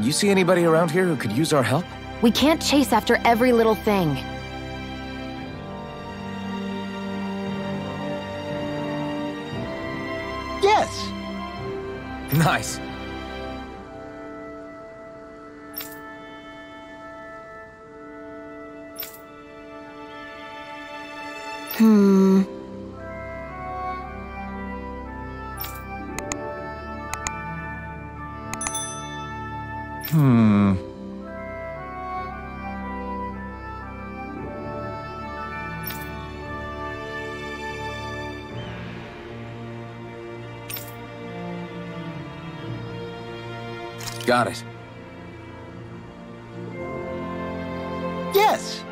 You see anybody around here who could use our help? We can't chase after every little thing. Yes! Nice. Hmm. Got it. Yes!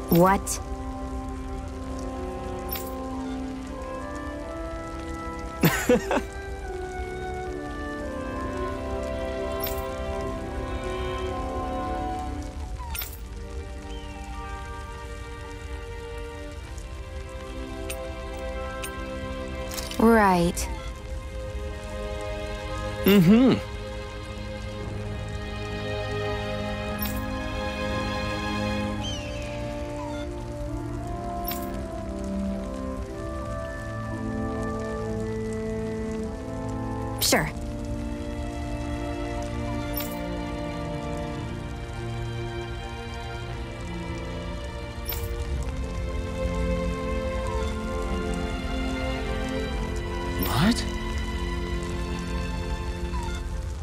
What? Right. Mm-hmm. Sure. What?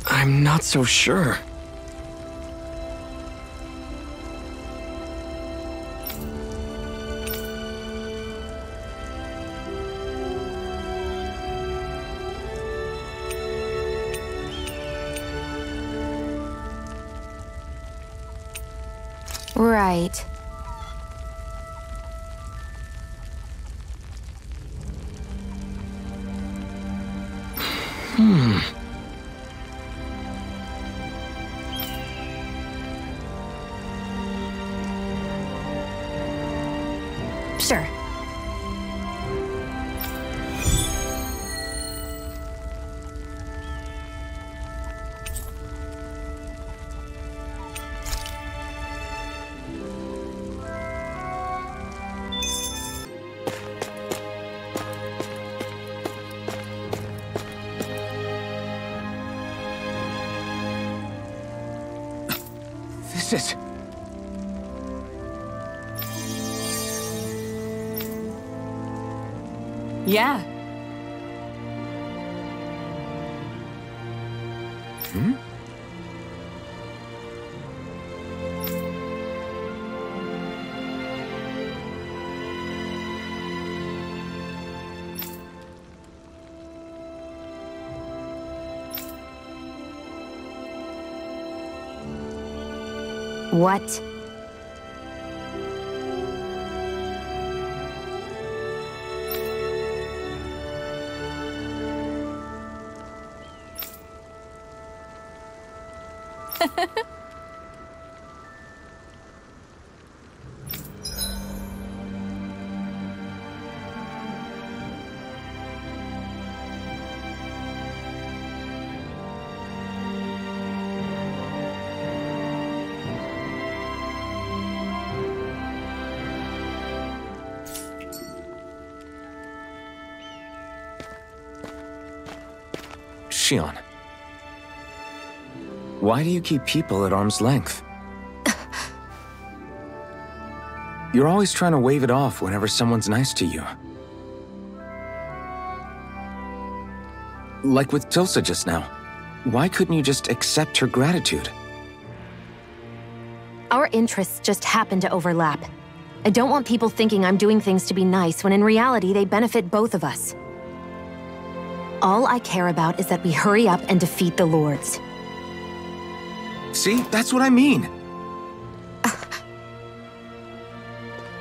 I'm not so sure. Right. Sure. This is... Yeah. Hmm? What? Shion. Why do you keep people at arm's length? You're always trying to wave it off whenever someone's nice to you. Like with Tilsa just now. Why couldn't you just accept her gratitude? Our interests just happen to overlap. I don't want people thinking I'm doing things to be nice when in reality they benefit both of us. All I care about is that we hurry up and defeat the Lords. See, that's what I mean.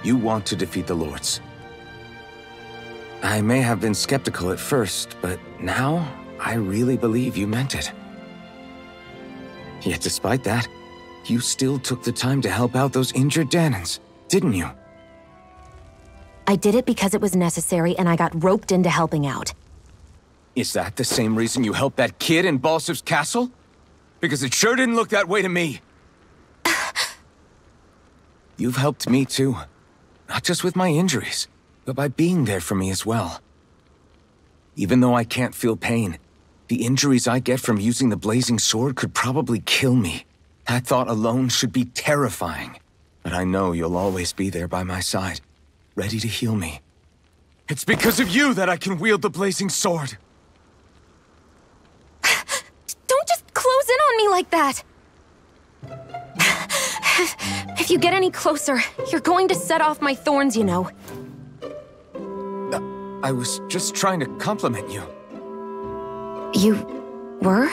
You want to defeat the Lords. I may have been skeptical at first, but now I really believe you meant it. Yet despite that, you still took the time to help out those injured Dahnans, didn't you? I did it because it was necessary and I got roped into helping out. Is that the same reason you helped that kid in Balsif's castle? Because it sure didn't look that way to me. You've helped me too. Not just with my injuries, but by being there for me as well. Even though I can't feel pain, the injuries I get from using the blazing sword could probably kill me. That thought alone should be terrifying. But I know you'll always be there by my side, ready to heal me. It's because of you that I can wield the blazing sword. Don't just close in on me like that! If you get any closer, you're going to set off my thorns, you know. I was just trying to compliment you. You were?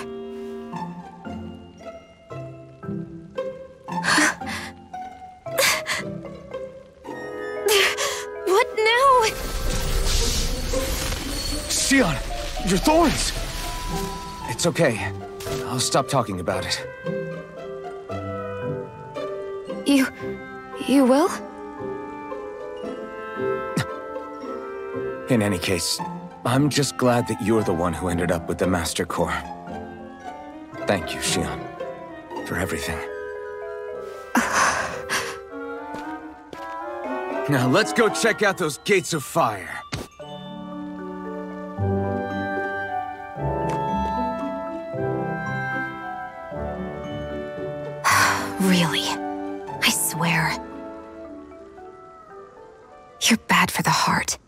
What now? Xion, your thorns! It's okay. I'll stop talking about it. You will? In any case, I'm just glad that you're the one who ended up with the Master Core. Thank you, Xion, for everything. Now let's go check out those gates of fire. Really? I swear. You're bad for the heart.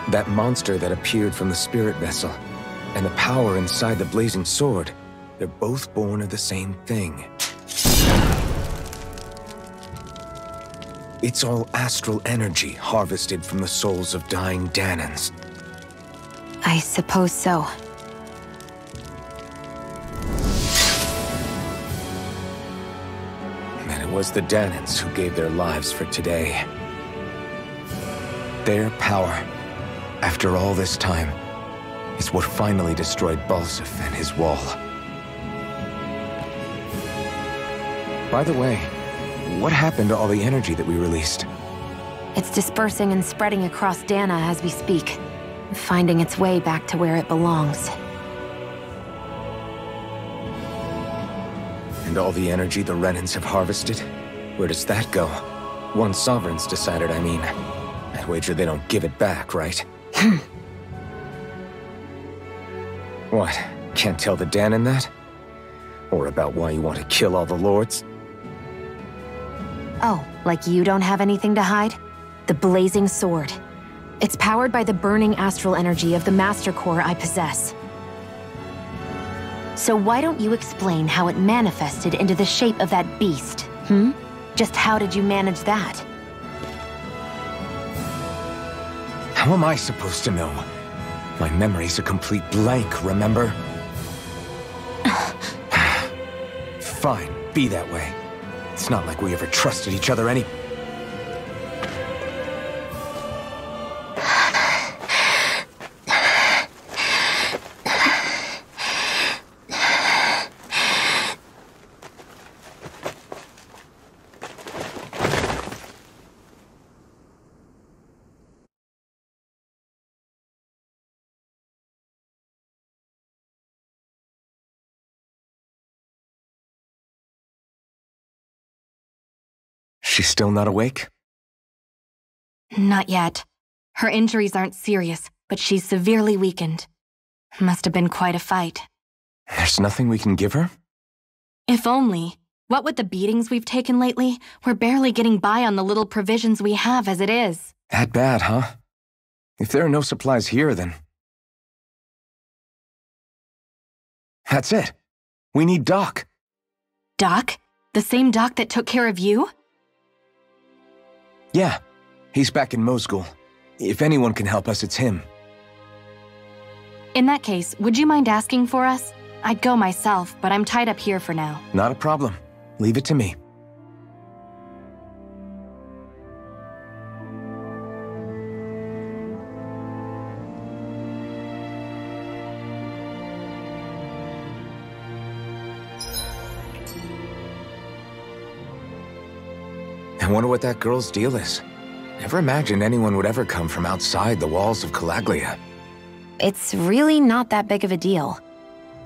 That monster that appeared from the spirit vessel, and the power inside the blazing sword, they're both born of the same thing. It's all astral energy harvested from the souls of dying Dahnans. I suppose so. And it was the Dahnans who gave their lives for today. Their power, after all this time, is what finally destroyed Balsif and his wall. By the way, what happened to all the energy that we released? It's dispersing and spreading across Dahna as we speak, finding its way back to where it belongs. And all the energy the Renans have harvested? Where does that go? Once Sovereign's decided, I mean. I'd wager they don't give it back, right? What? Can't tell the Dahnan that? Or about why you want to kill all the Lords? Oh, like you don't have anything to hide? The blazing sword. It's powered by the burning astral energy of the Master Core I possess. So why don't you explain how it manifested into the shape of that beast, hmm? Just how did you manage that? How am I supposed to know? My memory's a complete blank, remember? Fine, be that way. It's not like we ever trusted each other any... She's still not awake? Not yet. Her injuries aren't serious, but she's severely weakened. Must have been quite a fight. There's nothing we can give her? If only. What with the beatings we've taken lately, we're barely getting by on the little provisions we have as it is. That bad, huh? If there are no supplies here, then... That's it. We need Doc. Doc? The same Doc that took care of you? Yeah. He's back in Mosgul. If anyone can help us, it's him. In that case, would you mind asking for us? I'd go myself, but I'm tied up here for now. Not a problem. Leave it to me. I wonder what that girl's deal is. Never imagined anyone would ever come from outside the walls of Calaglia. It's really not that big of a deal.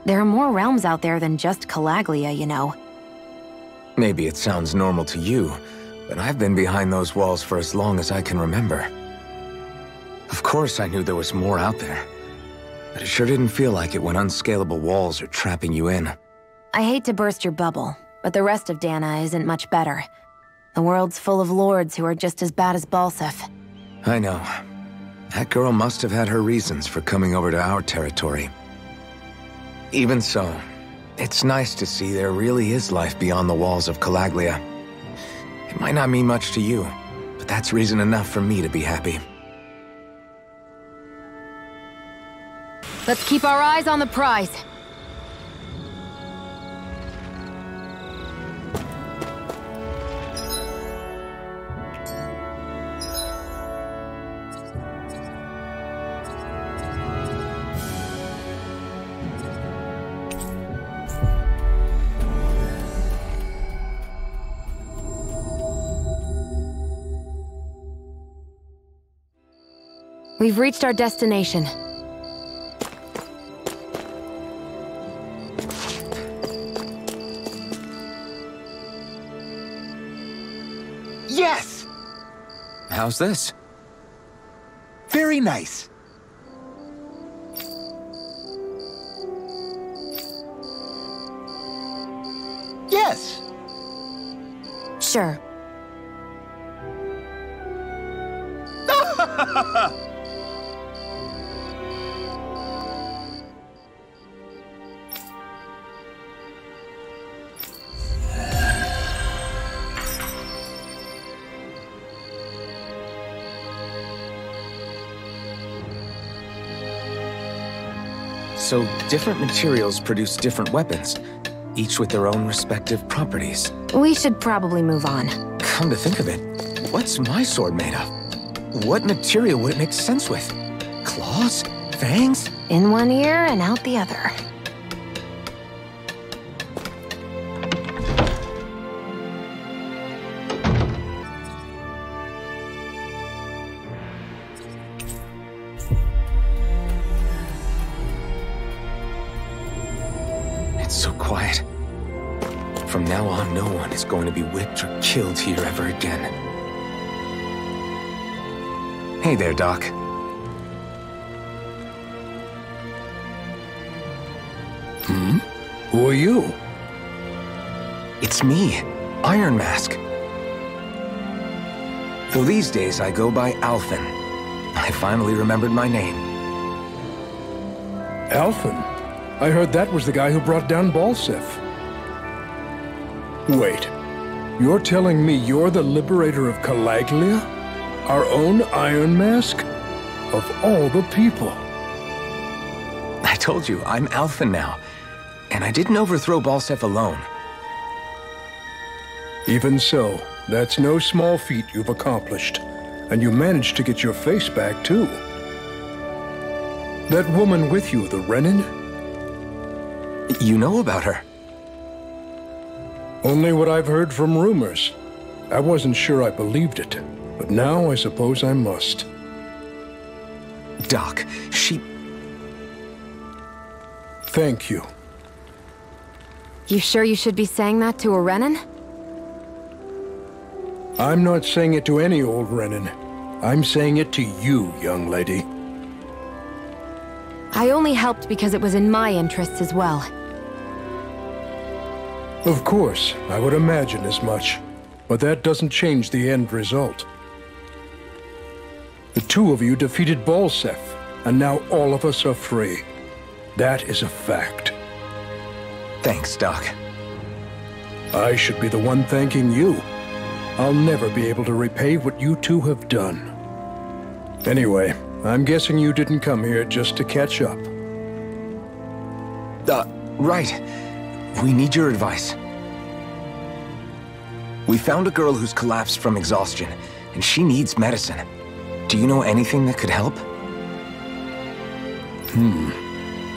There are more realms out there than just Calaglia, you know. Maybe it sounds normal to you, but I've been behind those walls for as long as I can remember. Of course I knew there was more out there, but it sure didn't feel like it when unscalable walls are trapping you in. I hate to burst your bubble, but the rest of Dahna isn't much better. The world's full of lords who are just as bad as Balseph. I know. That girl must have had her reasons for coming over to our territory. Even so, it's nice to see there really is life beyond the walls of Calaglia. It might not mean much to you, but that's reason enough for me to be happy. Let's keep our eyes on the prize. We've reached our destination. Yes! How's this? Very nice. Yes! Sure. So, different materials produce different weapons, each with their own respective properties. We should probably move on. Come to think of it, what's my sword made of? What material would it make sense with? Claws? Fangs? In one ear and out the other. It's so quiet. From now on, no one is going to be whipped or killed here ever again. Hey there, Doc. Who are you? It's me, Iron Mask. Though these days I go by Alphen. I finally remembered my name. Alphen? I heard that was the guy who brought down Balseph. Wait, you're telling me you're the liberator of Calaglia? Our own Iron Mask? Of all the people. I told you, I'm Alphen now. And I didn't overthrow Balseph alone. Even so, that's no small feat you've accomplished. And you managed to get your face back, too. That woman with you, the Renin? You know about her? Only what I've heard from rumors. I wasn't sure I believed it, but now I suppose I must. Doc, she... Thank you. You sure you should be saying that to a Renin? I'm not saying it to any old Renin. I'm saying it to you, young lady. I only helped because it was in my interests as well. Of course, I would imagine as much. But that doesn't change the end result. The two of you defeated Balsef, and now all of us are free. That is a fact. Thanks, Doc. I should be the one thanking you. I'll never be able to repay what you two have done. Anyway, I'm guessing you didn't come here just to catch up. Right. We need your advice. We found a girl who's collapsed from exhaustion, and she needs medicine. Do you know anything that could help?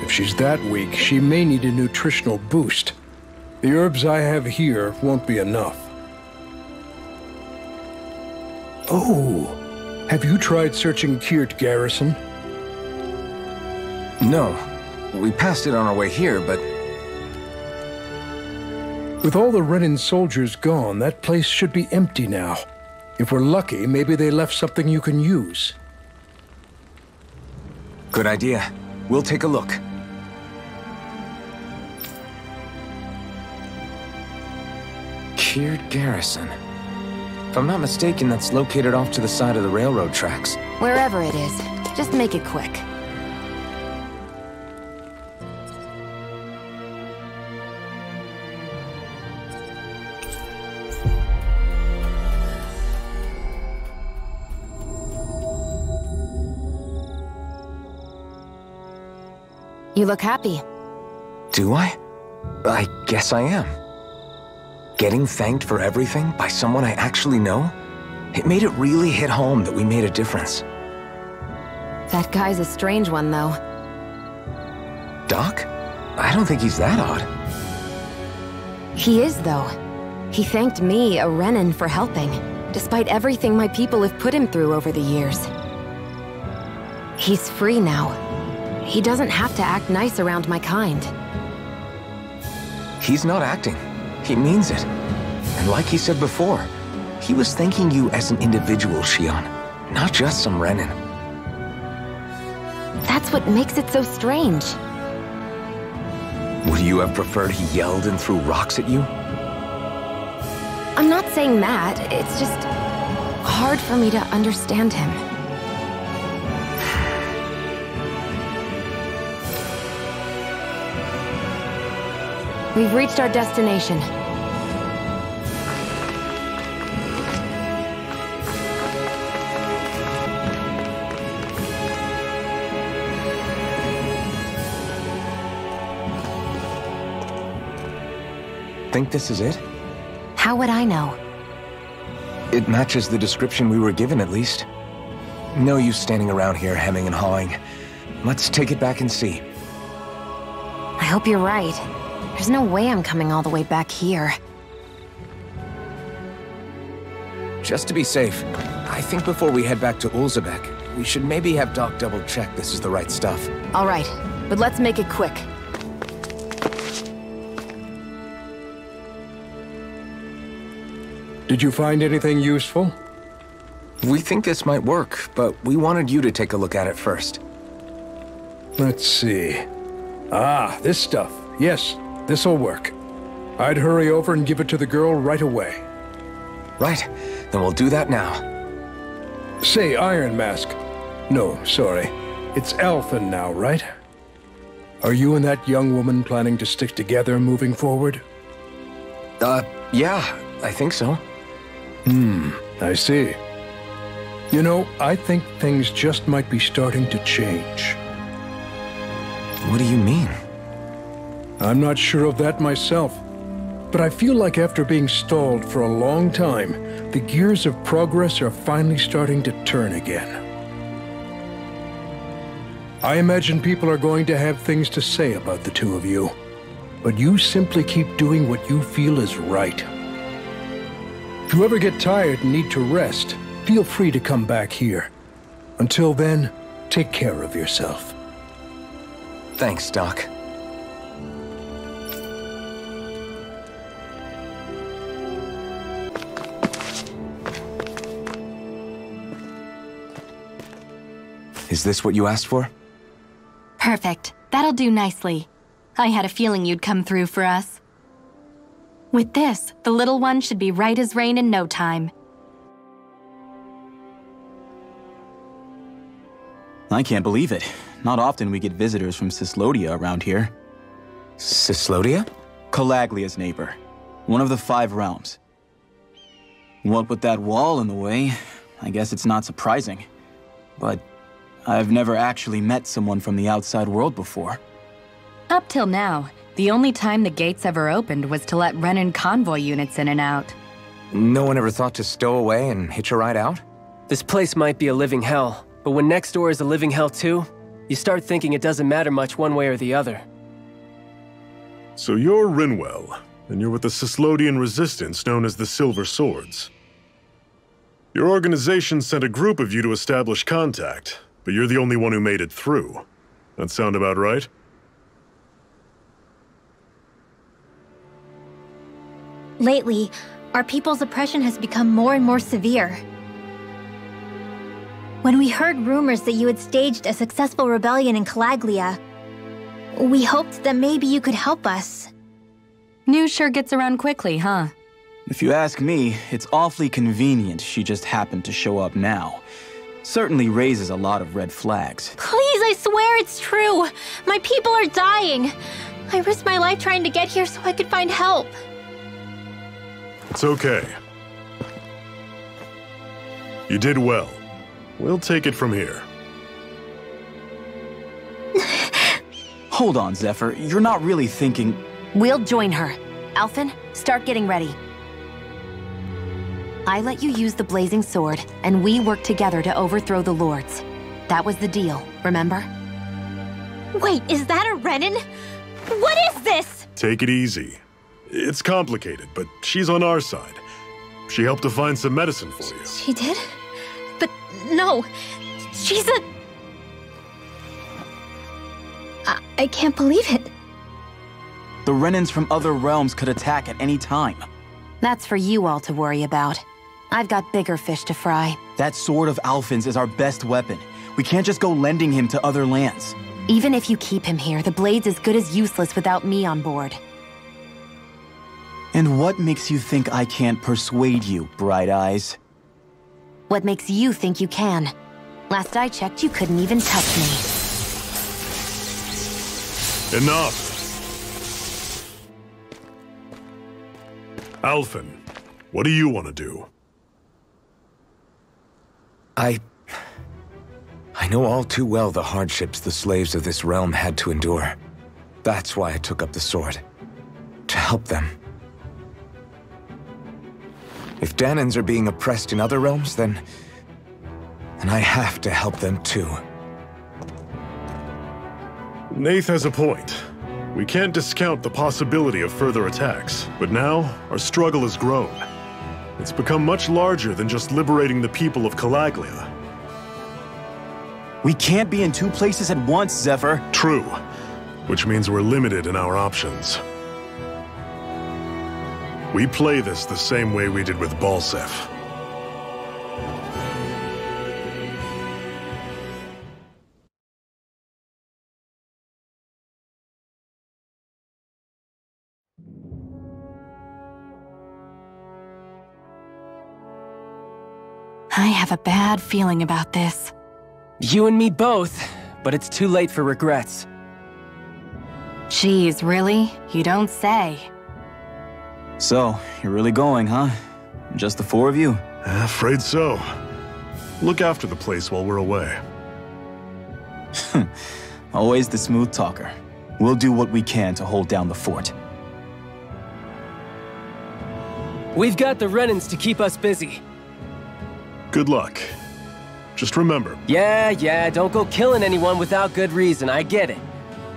If she's that weak, she may need a nutritional boost. The herbs I have here won't be enough. Oh, have you tried searching Kirt Garrison? No. We passed it on our way here, but... With all the Renin soldiers gone, that place should be empty now. If we're lucky, maybe they left something you can use. Good idea. We'll take a look. Kirt Garrison. If I'm not mistaken, that's located off to the side of the railroad tracks. Wherever it is, just make it quick. You look happy. Do I? I guess I am. Getting thanked for everything by someone I actually know? It made it really hit home that we made a difference. That guy's a strange one, though. Doc? I don't think he's that odd. He is, though. He thanked me, a Renin, for helping, despite everything my people have put him through over the years. He's free now. He doesn't have to act nice around my kind. He's not acting. He means it. And like he said before, he was thanking you as an individual, Shion, not just some Renin. That's what makes it so strange. Would you have preferred he yelled and threw rocks at you? I'm not saying that. It's just hard for me to understand him. We've reached our destination. Think this is it? How would I know? It matches the description we were given, at least. No use standing around here hemming and hawing. Let's take it back and see. I hope you're right. There's no way I'm coming all the way back here. Just to be safe, I think before we head back to Ulzebek, we should maybe have Doc double-check this is the right stuff. All right, but let's make it quick. Did you find anything useful? We think this might work, but we wanted you to take a look at it first. Let's see. Ah, this stuff. Yes, this'll work. I'd hurry over and give it to the girl right away. Right, then we'll do that now. Say, Iron Mask. No, sorry. It's Alphen now, right? Are you and that young woman planning to stick together moving forward? Yeah, I think so. I see. You know, I think things just might be starting to change. What do you mean? I'm not sure of that myself, but I feel like after being stalled for a long time, the gears of progress are finally starting to turn again. I imagine people are going to have things to say about the two of you, but you simply keep doing what you feel is right. If you ever get tired and need to rest, feel free to come back here. Until then, take care of yourself. Thanks, Doc. Is this what you asked for? Perfect. That'll do nicely. I had a feeling you'd come through for us. With this, the little one should be right as rain in no time. I can't believe it. Not often we get visitors from Cyslodia around here. Cyslodia? Calaglia's neighbor. One of the 5 realms. What with that wall in the way, I guess it's not surprising. But I've never actually met someone from the outside world before. Up till now, the only time the gates ever opened was to let Renan convoy units in and out. No one ever thought to stow away and hitch a ride out? This place might be a living hell, but when next door is a living hell too, you start thinking it doesn't matter much one way or the other. So you're Rinwell, and you're with the Cyslodian resistance known as the Silver Swords. Your organization sent a group of you to establish contact, but you're the only one who made it through. That sound about right? Lately, our people's oppression has become more and more severe. When we heard rumors that you had staged a successful rebellion in Calaglia, we hoped that maybe you could help us. News sure gets around quickly, huh? If you ask me, it's awfully convenient she just happened to show up now. Certainly raises a lot of red flags. Please, I swear it's true! My people are dying! I risked my life trying to get here so I could find help. It's okay. You did well. We'll take it from here. Hold on, Zephyr. You're not really thinking... We'll join her. Alphen, start getting ready. I let you use the blazing sword, and we worked together to overthrow the lords. That was the deal, remember? Wait, is that a Renan? What is this? Take it easy. It's complicated, but she's on our side. She helped to find some medicine for you. She did? But no, she's a... I can't believe it. The Renans from other realms could attack at any time. That's for you all to worry about. I've got bigger fish to fry. That sword of Alphen's is our best weapon. We can't just go lending him to other lands. Even if you keep him here, the blade's as good as useless without me on board. And what makes you think I can't persuade you, Bright Eyes? What makes you think you can? Last I checked, you couldn't even touch me. Enough! Alphen, what do you want to do? I know all too well the hardships the slaves of this realm had to endure. That's why I took up the sword. To help them. If Dahnans are being oppressed in other realms, then I have to help them too. Nath has a point. We can't discount the possibility of further attacks, but now our struggle has grown. It's become much larger than just liberating the people of Calaglia. We can't be in 2 places at once, Zephyr. True, which means we're limited in our options. We play this the same way we did with Balsef. I have a bad feeling about this. You and me both, but it's too late for regrets. Jeez, really? You don't say. So, you're really going, huh? Just the 4 of you? Afraid so. Look after the place while we're away. Always the smooth talker. We'll do what we can to hold down the fort. We've got the Renans to keep us busy. Good luck. Just remember... Yeah, don't go killing anyone without good reason, I get it.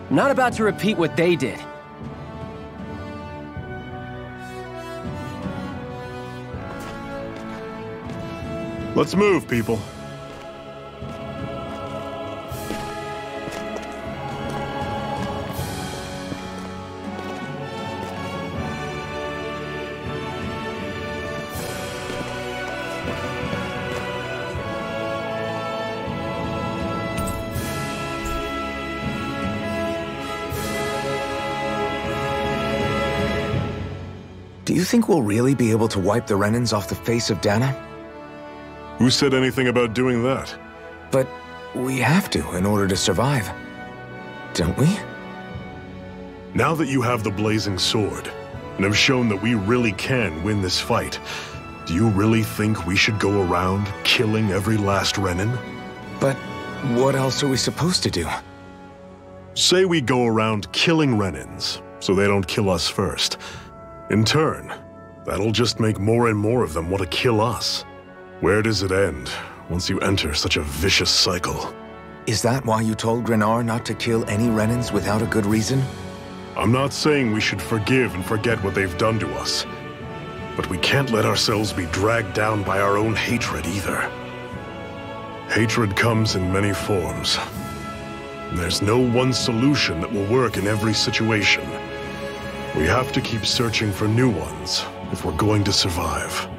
I'm not about to repeat what they did. Let's move, people. Do you think we'll really be able to wipe the Renans off the face of Dahna? Who said anything about doing that? But we have to in order to survive. Don't we? Now that you have the blazing sword, and have shown that we really can win this fight, do you really think we should go around killing every last Renan? But what else are we supposed to do? Say we go around killing Renans, so they don't kill us first. In turn, that'll just make more and more of them want to kill us. Where does it end, once you enter such a vicious cycle? Is that why you told Grenar not to kill any Renans without a good reason? I'm not saying we should forgive and forget what they've done to us. But we can't let ourselves be dragged down by our own hatred either. Hatred comes in many forms. And there's no one solution that will work in every situation. We have to keep searching for new ones if we're going to survive.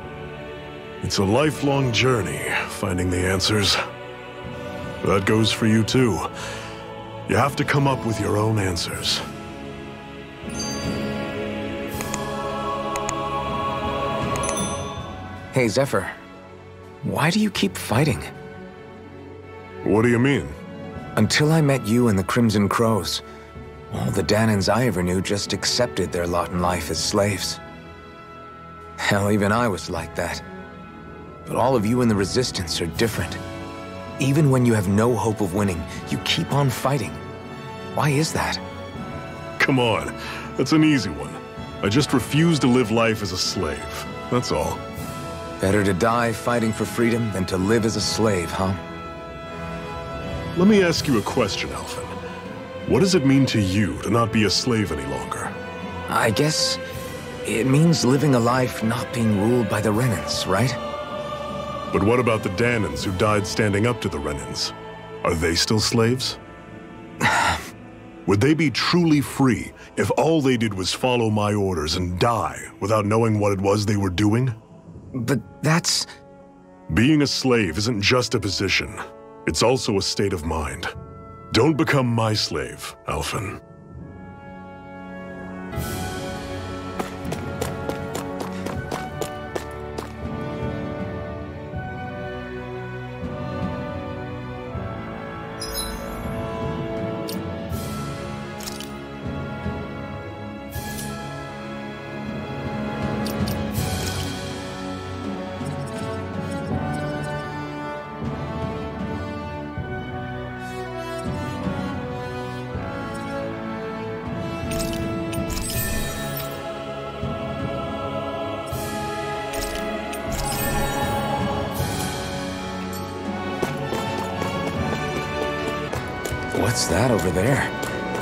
It's a lifelong journey, finding the answers. That goes for you too. You have to come up with your own answers. Hey, Zephyr. Why do you keep fighting? What do you mean? Until I met you and the Crimson Crows, all the Dahnans I ever knew just accepted their lot in life as slaves. Hell, even I was like that. But all of you in the Resistance are different. Even when you have no hope of winning, you keep on fighting. Why is that? Come on, that's an easy one. I just refuse to live life as a slave, that's all. Better to die fighting for freedom than to live as a slave, huh? Let me ask you a question, Alphen. What does it mean to you to not be a slave any longer? I guess it means living a life not being ruled by the Renans, right? But what about the Dahnans who died standing up to the Renans? Are they still slaves? Would they be truly free if all they did was follow my orders and die without knowing what it was they were doing? But that's... Being a slave isn't just a position. It's also a state of mind. Don't become my slave, Alphen. What's that over there?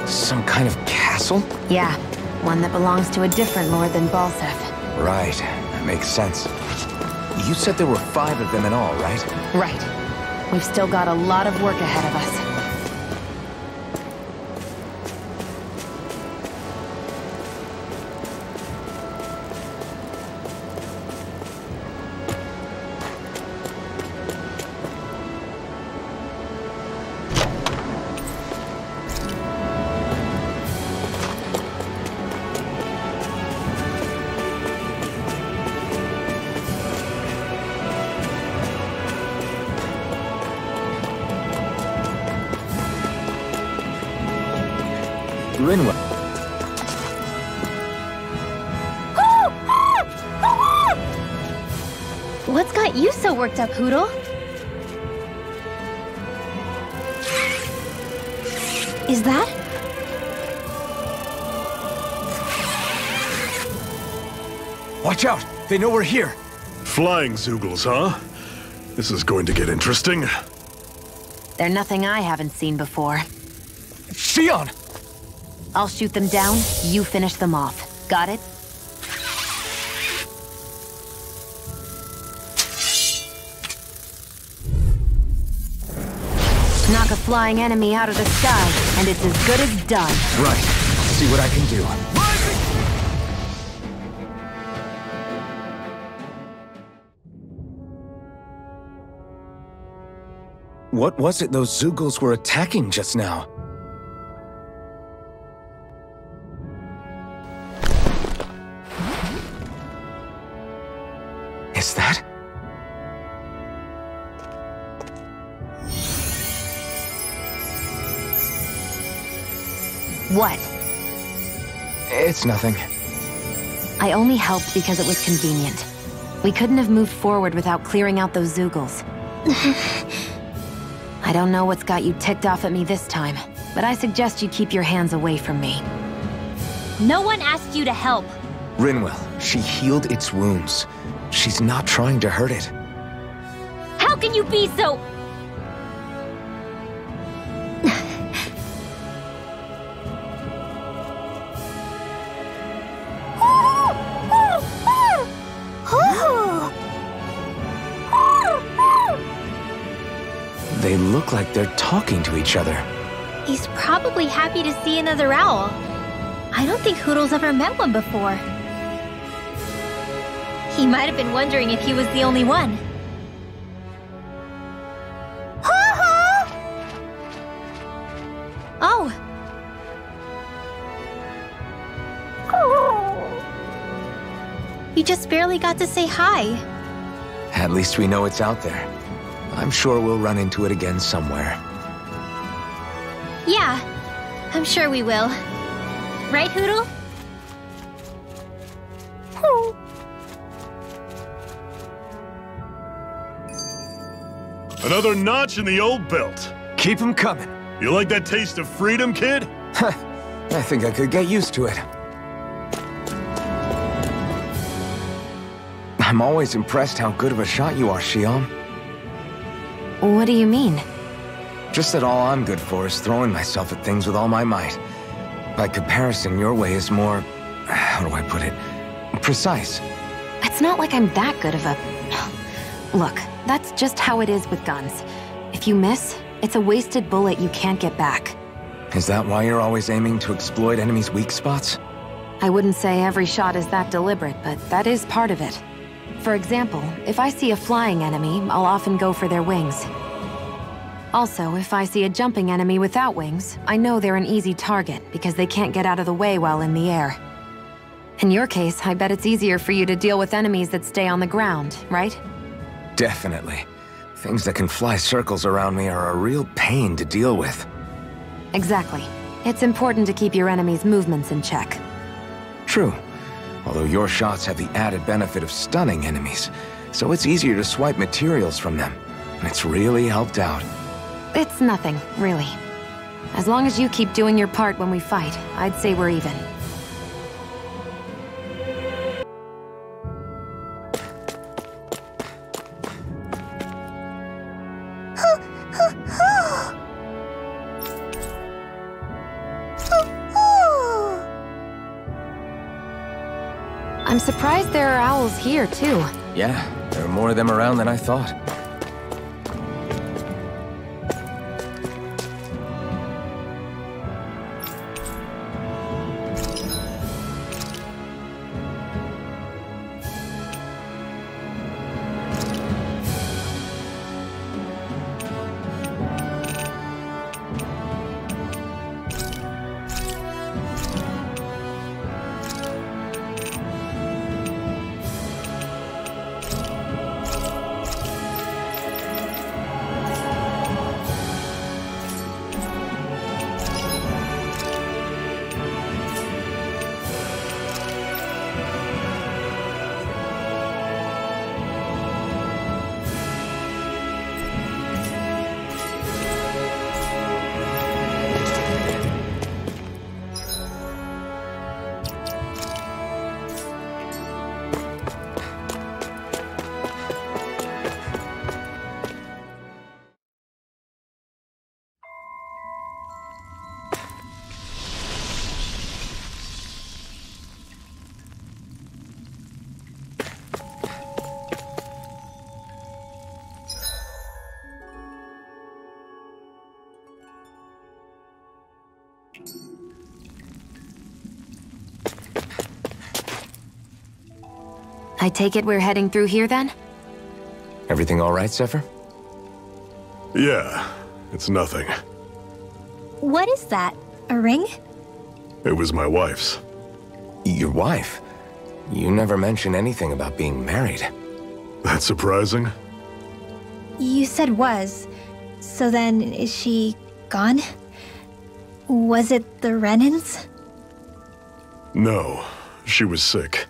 Some kind of castle? Yeah, one that belongs to a different lord than Balseth. Right, that makes sense. You said there were 5 of them in all, right? Right. We've still got a lot of work ahead of us. Rinwell. What's got you so worked up, Hootle? Is that? Watch out! They know we're here! Flying Zeugles, huh? This is going to get interesting. They're nothing I haven't seen before. Xion! I'll shoot them down, you finish them off. Got it? Knock a flying enemy out of the sky, and it's as good as done. Right. See what I can do. What was it those Zeugles were attacking just now? What? It's nothing. I only helped because it was convenient. We couldn't have moved forward without clearing out those Zoogles. I don't know what's got you ticked off at me this time, but I suggest you keep your hands away from me. No one asked you to help. Rinwell, she healed its wounds. She's not trying to hurt it. How can you be so... They look like they're talking to each other. He's probably happy to see another owl. I don't think Hoodle's ever met one before. He might have been wondering if he was the only one. Oh. You just barely got to say hi. At least we know it's out there. I'm sure we'll run into it again somewhere. Yeah, I'm sure we will. Right, Hoodle? Another notch in the old belt. Keep 'em coming. You like that taste of freedom, kid? I think I could get used to it. I'm always impressed how good of a shot you are, Xion. What do you mean? Just that all I'm good for is throwing myself at things with all my might. By comparison, your way is more... how do I put it? Precise. It's not like I'm that good of a... Look, that's just how it is with guns. If you miss, it's a wasted bullet you can't get back. Is that why you're always aiming to exploit enemies' weak spots? I wouldn't say every shot is that deliberate, but that is part of it. For example, if I see a flying enemy, I'll often go for their wings. Also, if I see a jumping enemy without wings, I know they're an easy target because they can't get out of the way while in the air. In your case, I bet it's easier for you to deal with enemies that stay on the ground, right? Definitely. Things that can fly circles around me are a real pain to deal with. Exactly. It's important to keep your enemy's movements in check. True. Although your shots have the added benefit of stunning enemies, so it's easier to swipe materials from them. And it's really helped out. It's nothing, really. As long as you keep doing your part when we fight, I'd say we're even. I'm surprised there are owls here, too. Yeah, there are more of them around than I thought. I take it we're heading through here, then? Everything all right, Zephyr? Yeah, it's nothing. What is that? A ring? It was my wife's. Your wife? You never mentioned anything about being married. That's surprising? You said was. So then, is she gone? Was it the Renans? No, she was sick.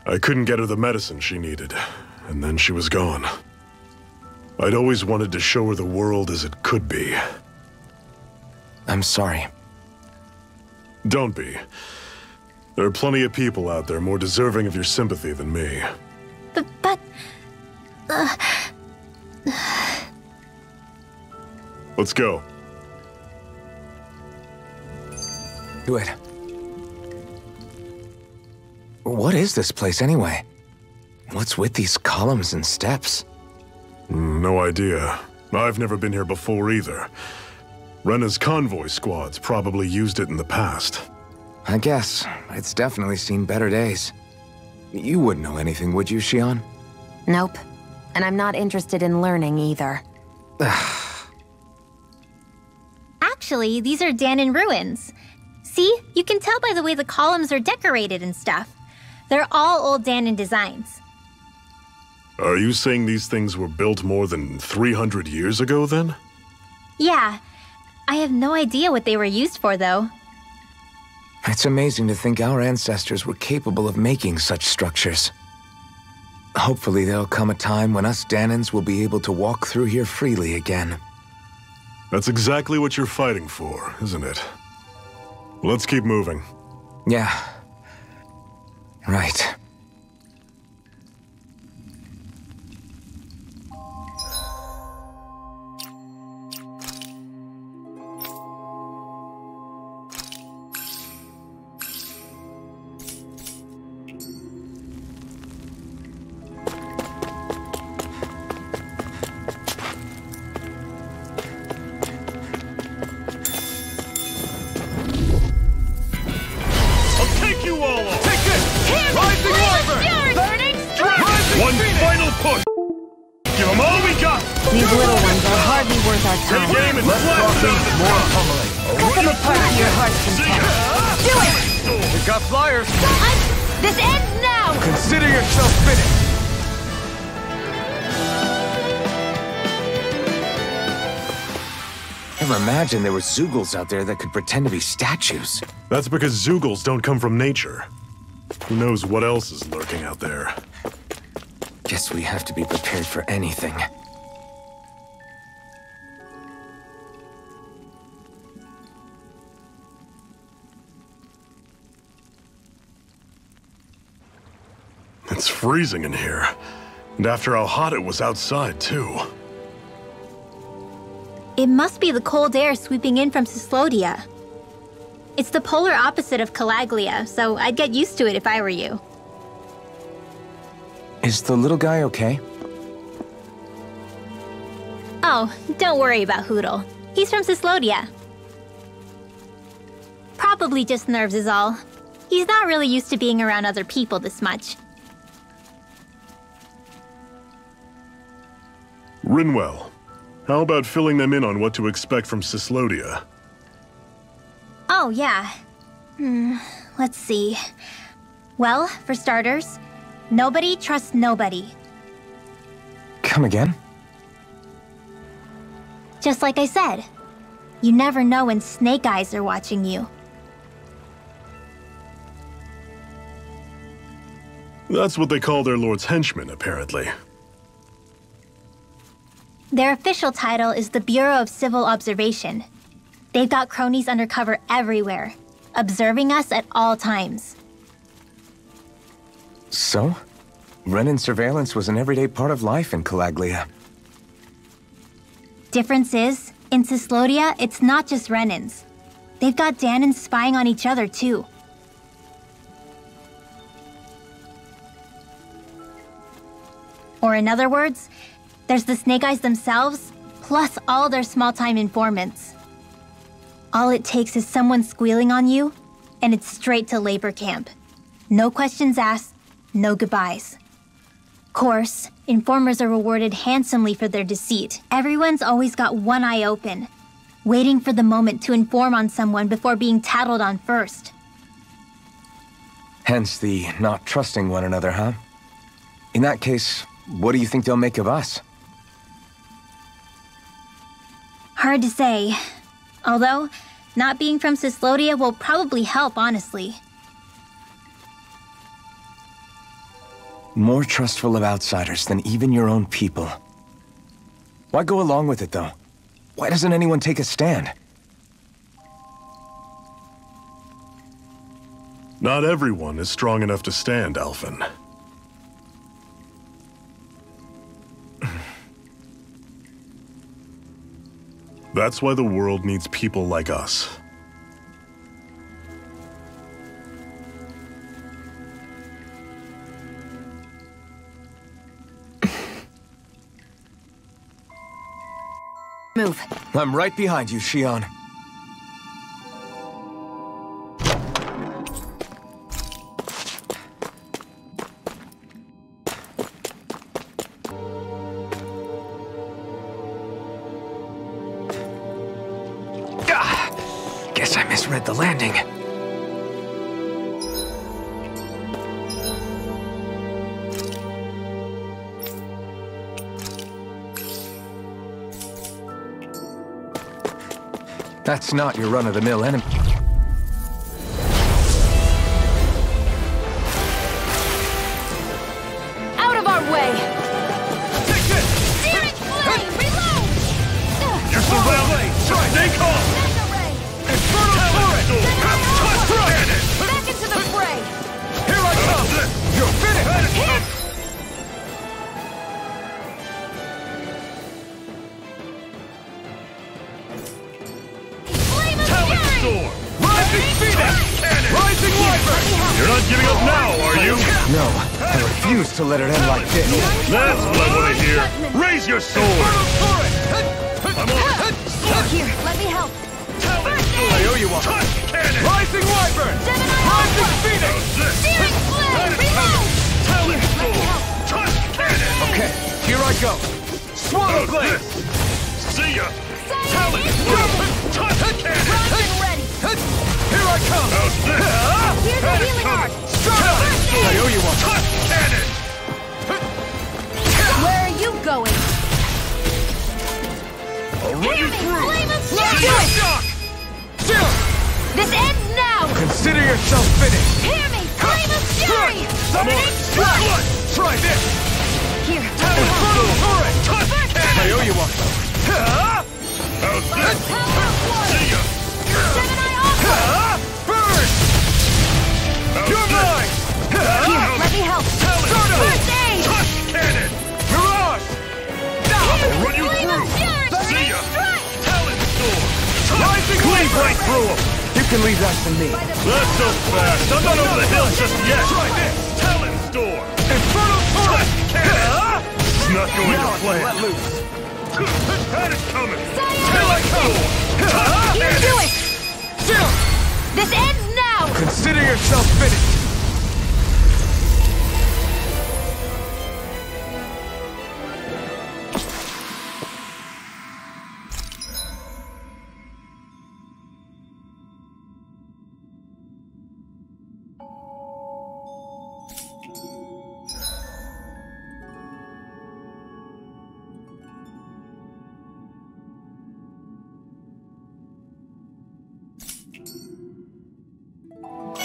I couldn't get her the medicine she needed, and then she was gone. I'd always wanted to show her the world as it could be. I'm sorry. Don't be. There are plenty of people out there more deserving of your sympathy than me. But... Let's go. Do it. What is this place anyway? What's with these columns and steps? No idea. I've never been here before either. Rena's convoy squads probably used it in the past. I guess. It's definitely seen better days. You wouldn't know anything, would you, Xion? Nope. And I'm not interested in learning either. Actually, these are Dahnan ruins. See? You can tell by the way the columns are decorated and stuff. They're all old Dahnan designs. Are you saying these things were built more than 300 years ago, then? Yeah. I have no idea what they were used for, though. It's amazing to think our ancestors were capable of making such structures. Hopefully there'll come a time when us Dahnans will be able to walk through here freely again. That's exactly what you're fighting for, isn't it? Let's keep moving. Yeah. Right. These little ones are hardly worth our time. Cut them apart to your heart's content. Do it! We've got flyers. This ends now! Consider yourself finished. Never imagined there were Zeugles out there that could pretend to be statues. That's because Zeugles don't come from nature. Who knows what else is lurking out there? Guess we have to be prepared for anything. It's freezing in here. And after how hot it was outside, too. It must be the cold air sweeping in from Cyslodia. It's the polar opposite of Calaglia, so I'd get used to it if I were you. Is the little guy okay? Oh, don't worry about Hootle. He's from Cyslodia. Probably just nerves is all. He's not really used to being around other people this much. Rinwell, how about filling them in on what to expect from Cyslodia? Oh, yeah. Let's see. Well, for starters, nobody trusts nobody. Come again? Just like I said, you never know when snake eyes are watching you. That's what they call their lord's henchmen, apparently. Their official title is the Bureau of Civil Observation. They've got cronies undercover everywhere, observing us at all times. So? Renan surveillance was an everyday part of life in Calaglia. Difference is, in Cyslodia, it's not just Renans. They've got Dahnans spying on each other, too. Or in other words, there's the Snake Eyes themselves, plus all their small-time informants. All it takes is someone squealing on you, and it's straight to labor camp. No questions asked, no goodbyes. Course, informers are rewarded handsomely for their deceit. Everyone's always got one eye open, waiting for the moment to inform on someone before being tattled on first. Hence the not trusting one another, huh? In that case, what do you think they'll make of us? Hard to say. Although, Not being from Cyslodia will probably help, honestly. More trustful of outsiders than even your own people. Why go along with it, though? Why doesn't anyone take a stand? Not everyone is strong enough to stand, Alphen. That's why the world needs people like us. Move. I'm right behind you, Shion. Guess I misread the landing. That's not your run-of-the-mill enemy. Out of our way! Searing flame! Reload! You're surrounded! Stay calm! Mega ray! Back into the fray! Here I come! You're finished! Hit! Flame of Talon fury! Sword! Rising Phoenix! Rising Wyvern! You're not giving up now, are you? No, I refuse to let it end like this. That's what I want to hear! Raise your sword! I'm on! Here, let me help. Talon I owe you one. Touch cannon! Rising Wyvern! Rising Phoenix! Searing flame! Reload! Talon Sword! Touch cannon! Okay, here I go. Swallow Blade! See ya! Talon Sword! Touch cannon! Primed and ready. Here I come! How's this? Here's a healing art. Talon Sword! I owe you one. Touch cannon! Where are you going? I'll run you through! Flame of See fury! ya! Shock! This ends now! Consider yourself finished! Hear me! Flame of fury! I'm on! Blood! Try this! Here, Infernal Torrent! Touch cannon! I owe you one. How's this? Power of water! See ya! Gemini Aqua! Burn! How's You're this? mine! Here, let me help. Talon Sword! First aid! Touch cannon! Mirage! I'll run you Flame of through! fury! See ya! Strike! Talon Sword! Rising Cleave Wyvern! right through him! You can leave that to me. Not so fast! I'm not over the hill just yet! Try this! Talon Sword! Infernal Touch Torrent! cannon! It's not going to plan. Let loose. Had it coming! Here I come! Here, do it! This ends now! Consider yourself finished.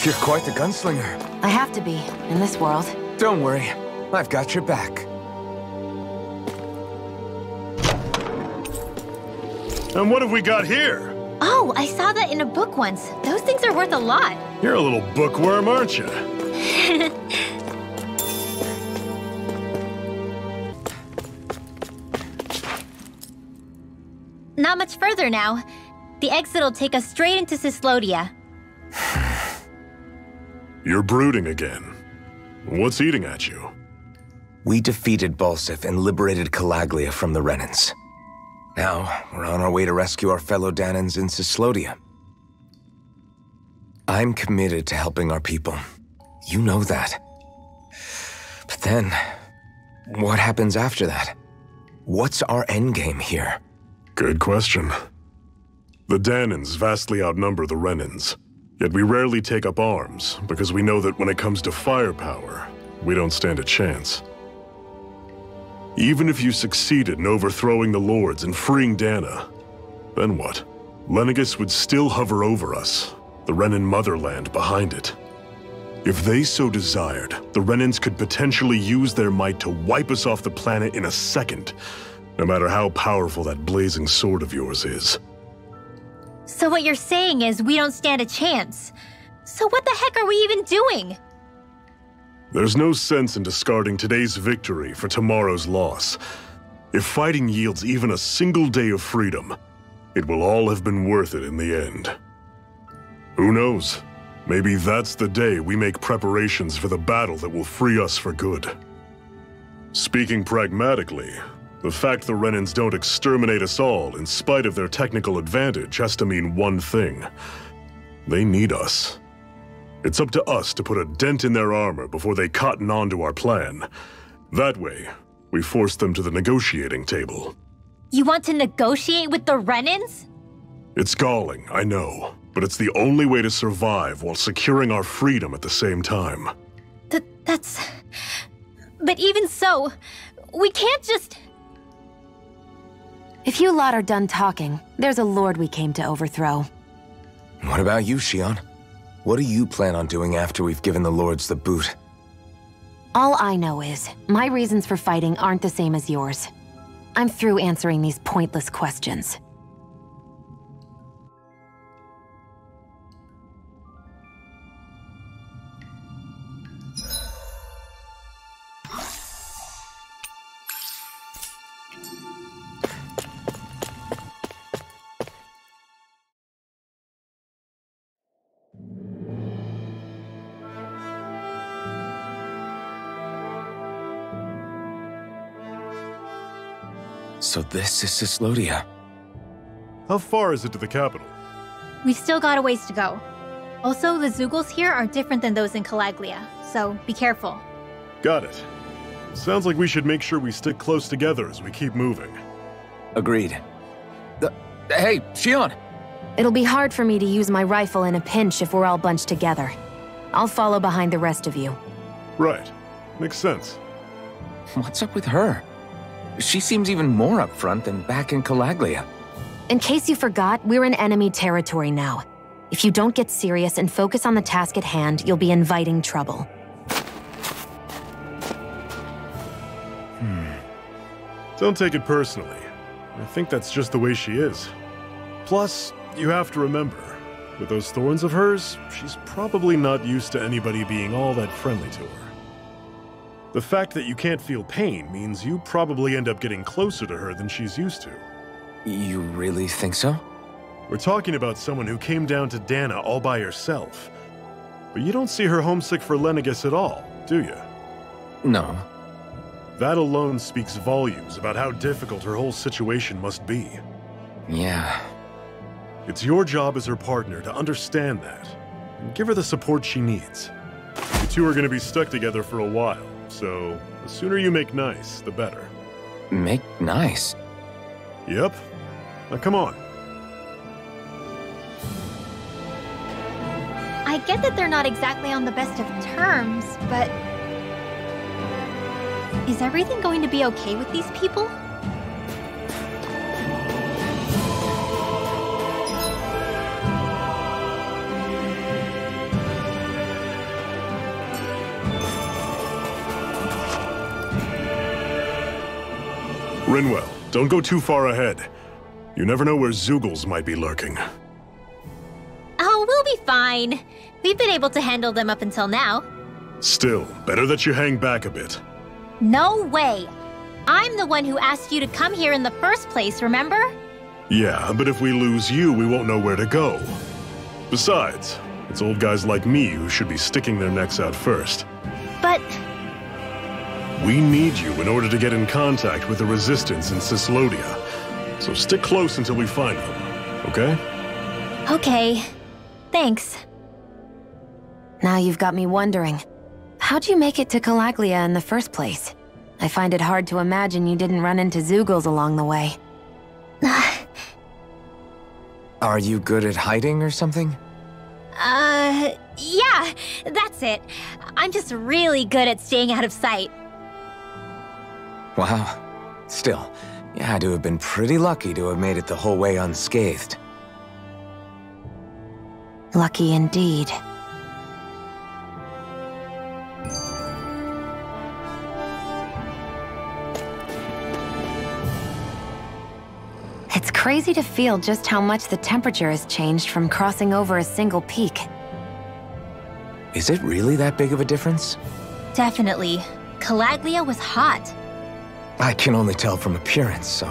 You're quite the gunslinger. I have to be, in this world. Don't worry, I've got your back. And what have we got here? Oh, I saw that in a book once. Those things are worth a lot. You're a little bookworm, aren't you? Not much further now. The exit'll take us straight into Cyslodia. You're brooding again. What's eating at you? We defeated Balsif and liberated Calaglia from the Renans. Now, we're on our way to rescue our fellow Dahnans in Cyslodia. I'm committed to helping our people. You know that. But then, what happens after that? What's our endgame here? Good question. The Dahnans vastly outnumber the Renans. Yet we rarely take up arms, because we know that when it comes to firepower, we don't stand a chance. Even if you succeeded in overthrowing the Lords and freeing Dahna, then what? Lenegis would still hover over us, the Renan motherland behind it. If they so desired, the Renans could potentially use their might to wipe us off the planet in a second, no matter how powerful that blazing sword of yours is. So what you're saying is we don't stand a chance. So what the heck are we even doing? There's no sense in discarding today's victory for tomorrow's loss. If fighting yields even a single day of freedom, it will all have been worth it in the end. Who knows? Maybe that's the day we make preparations for the battle that will free us for good. Speaking pragmatically, the fact the Renans don't exterminate us all in spite of their technical advantage has to mean one thing. They need us. It's up to us to put a dent in their armor before they cotton on to our plan. That way, we force them to the negotiating table. You want to negotiate with the Renans? It's galling, I know, but it's the only way to survive while securing our freedom at the same time. That's... But even so, we can't just... If you lot are done talking, there's a lord we came to overthrow. What about you, Shion? What do you plan on doing after we've given the lords the boot? All I know is, my reasons for fighting aren't the same as yours. I'm through answering these pointless questions. So this is Cyslodia. How far is it to the capital? We've still got a ways to go. Also, the Zeugles here are different than those in Calaglia, so be careful. Got it. Sounds like we should make sure we stick close together as we keep moving. Agreed. Hey, Shion! It'll be hard for me to use my rifle in a pinch if we're all bunched together. I'll follow behind the rest of you. Right. Makes sense. What's up with her? She seems even more upfront than back in Calaglia. In case you forgot, we're in enemy territory now. If you don't get serious and focus on the task at hand, you'll be inviting trouble. Don't take it personally. I think that's just the way she is. Plus, you have to remember, with those thorns of hers, she's probably not used to anybody being all that friendly to her. The fact that you can't feel pain means you probably end up getting closer to her than she's used to. You really think so? We're talking about someone who came down to Dahna all by herself. But you don't see her homesick for Lenegis at all, do you? No. That alone speaks volumes about how difficult her whole situation must be. Yeah. It's your job as her partner to understand that, and give her the support she needs. You two are going to be stuck together for a while, so the sooner you make nice, the better. Make nice? Yep. Now come on. I get that they're not exactly on the best of terms, but... Is everything going to be okay with these people? Rinwell, don't go too far ahead. You never know where Zeugles might be lurking. Oh, we'll be fine. We've been able to handle them up until now. Still, better that you hang back a bit. No way! I'm the one who asked you to come here in the first place, remember? Yeah, but if we lose you, we won't know where to go. Besides, it's old guys like me who should be sticking their necks out first. But... We need you in order to get in contact with the Resistance in Cyslodia. So stick close until we find them, okay? Okay. Thanks. Now you've got me wondering. How'd you make it to Calaglia in the first place? I find it hard to imagine you didn't run into Zeugles along the way. Are you good at hiding or something? Yeah, that's it. I'm just really good at staying out of sight. Wow. Still, you had to have been pretty lucky to have made it the whole way unscathed. Lucky indeed. It's crazy to feel just how much the temperature has changed from crossing over a single peak. Is it really that big of a difference? Definitely. Calaglia was hot. I can only tell from appearance, so...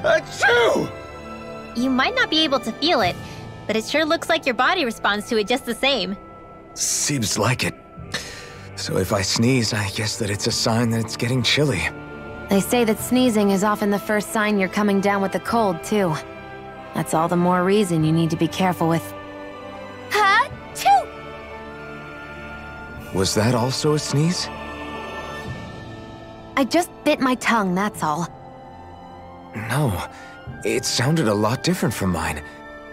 Achoo! You might not be able to feel it, but it sure looks like your body responds to it just the same. Seems like it. So if I sneeze, I guess that it's a sign that it's getting chilly. They say that sneezing is often the first sign you're coming down with a cold, too. That's all the more reason you need to be careful with. Ha-choo! Was that also a sneeze? I just bit my tongue, that's all. No, it sounded a lot different from mine,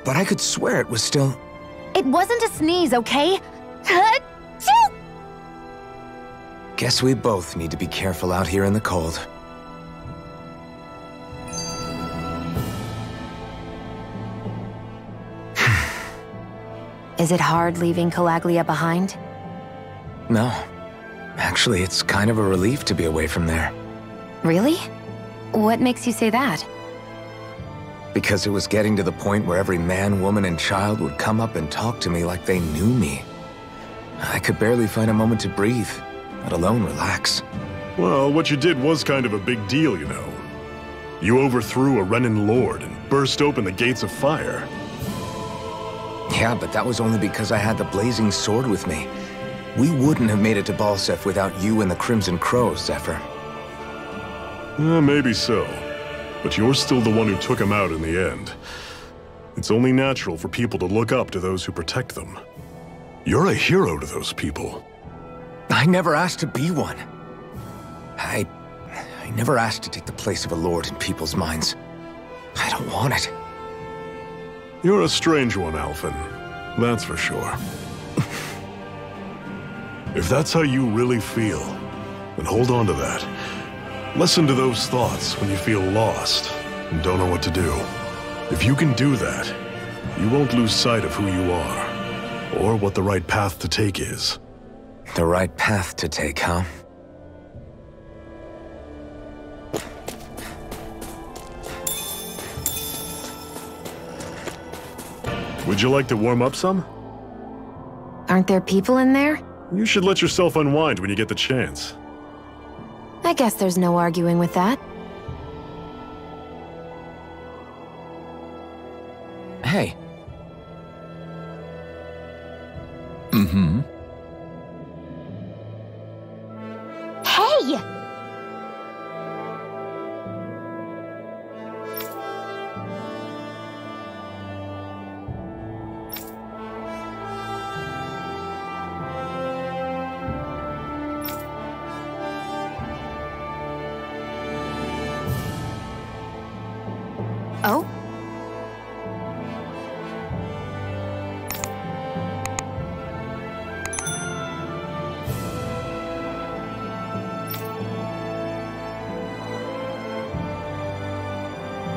but I could swear it was still... It wasn't a sneeze, okay? Ha-choo! Guess we both need to be careful out here in the cold. Is it hard leaving Calaglia behind? No. Actually, it's kind of a relief to be away from there. Really? What makes you say that? Because it was getting to the point where every man, woman, and child would come up and talk to me like they knew me. I could barely find a moment to breathe, let alone relax. Well, what you did was kind of a big deal, you know. You overthrew a Renin lord and burst open the gates of fire. Yeah, but that was only because I had the blazing sword with me. We wouldn't have made it to Balsef without you and the Crimson Crows, Zephyr. Maybe so. But you're still the one who took him out in the end. It's only natural for people to look up to those who protect them. You're a hero to those people. I never asked to be one. I never asked to take the place of a lord in people's minds. I don't want it. You're a strange one, Alphen. That's for sure. If that's how you really feel, then hold on to that. Listen to those thoughts when you feel lost and don't know what to do. If you can do that, you won't lose sight of who you are, or what the right path to take is. The right path to take, huh? Would you like to warm up some? Aren't there people in there? You should let yourself unwind when you get the chance. I guess there's no arguing with that. Hey. Hey! Oh?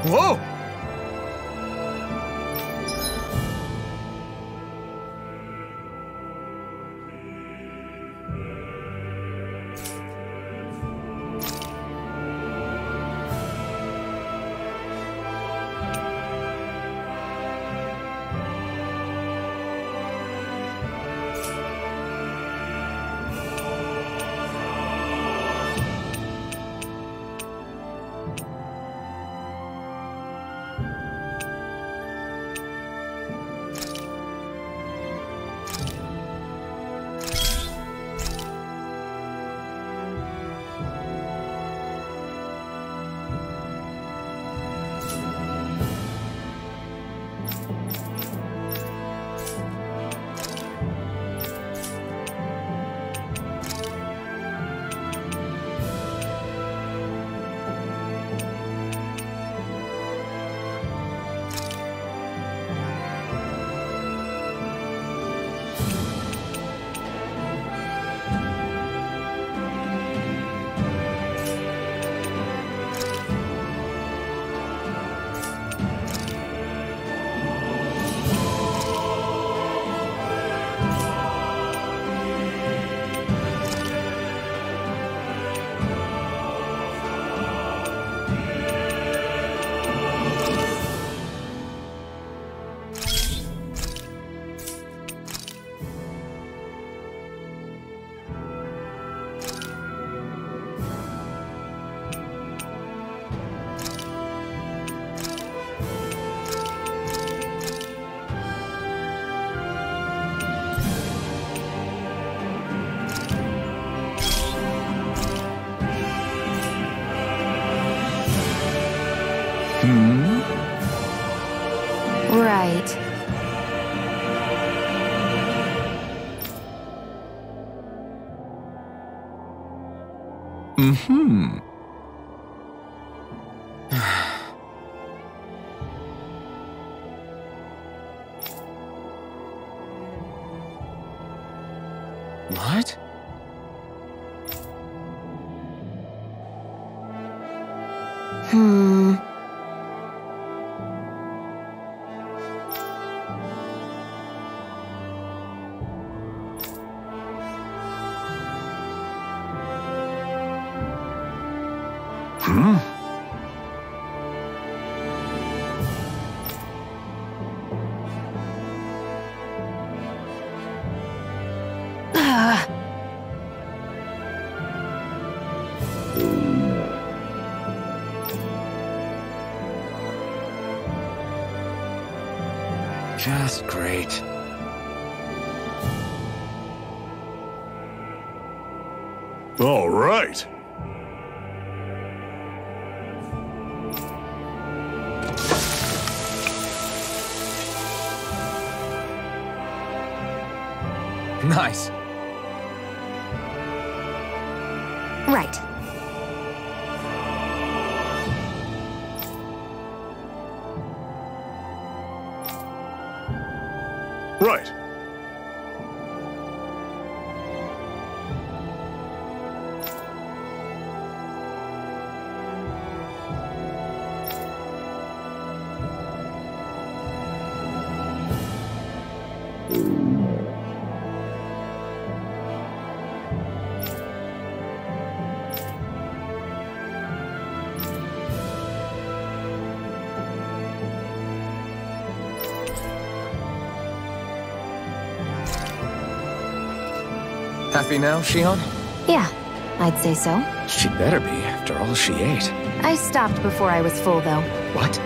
Whoa! Right. What? Just great. All right. Nice. Right. Right. Happy now, Shion? Yeah, I'd say so. She better be, after all she ate. I stopped before I was full, though. What?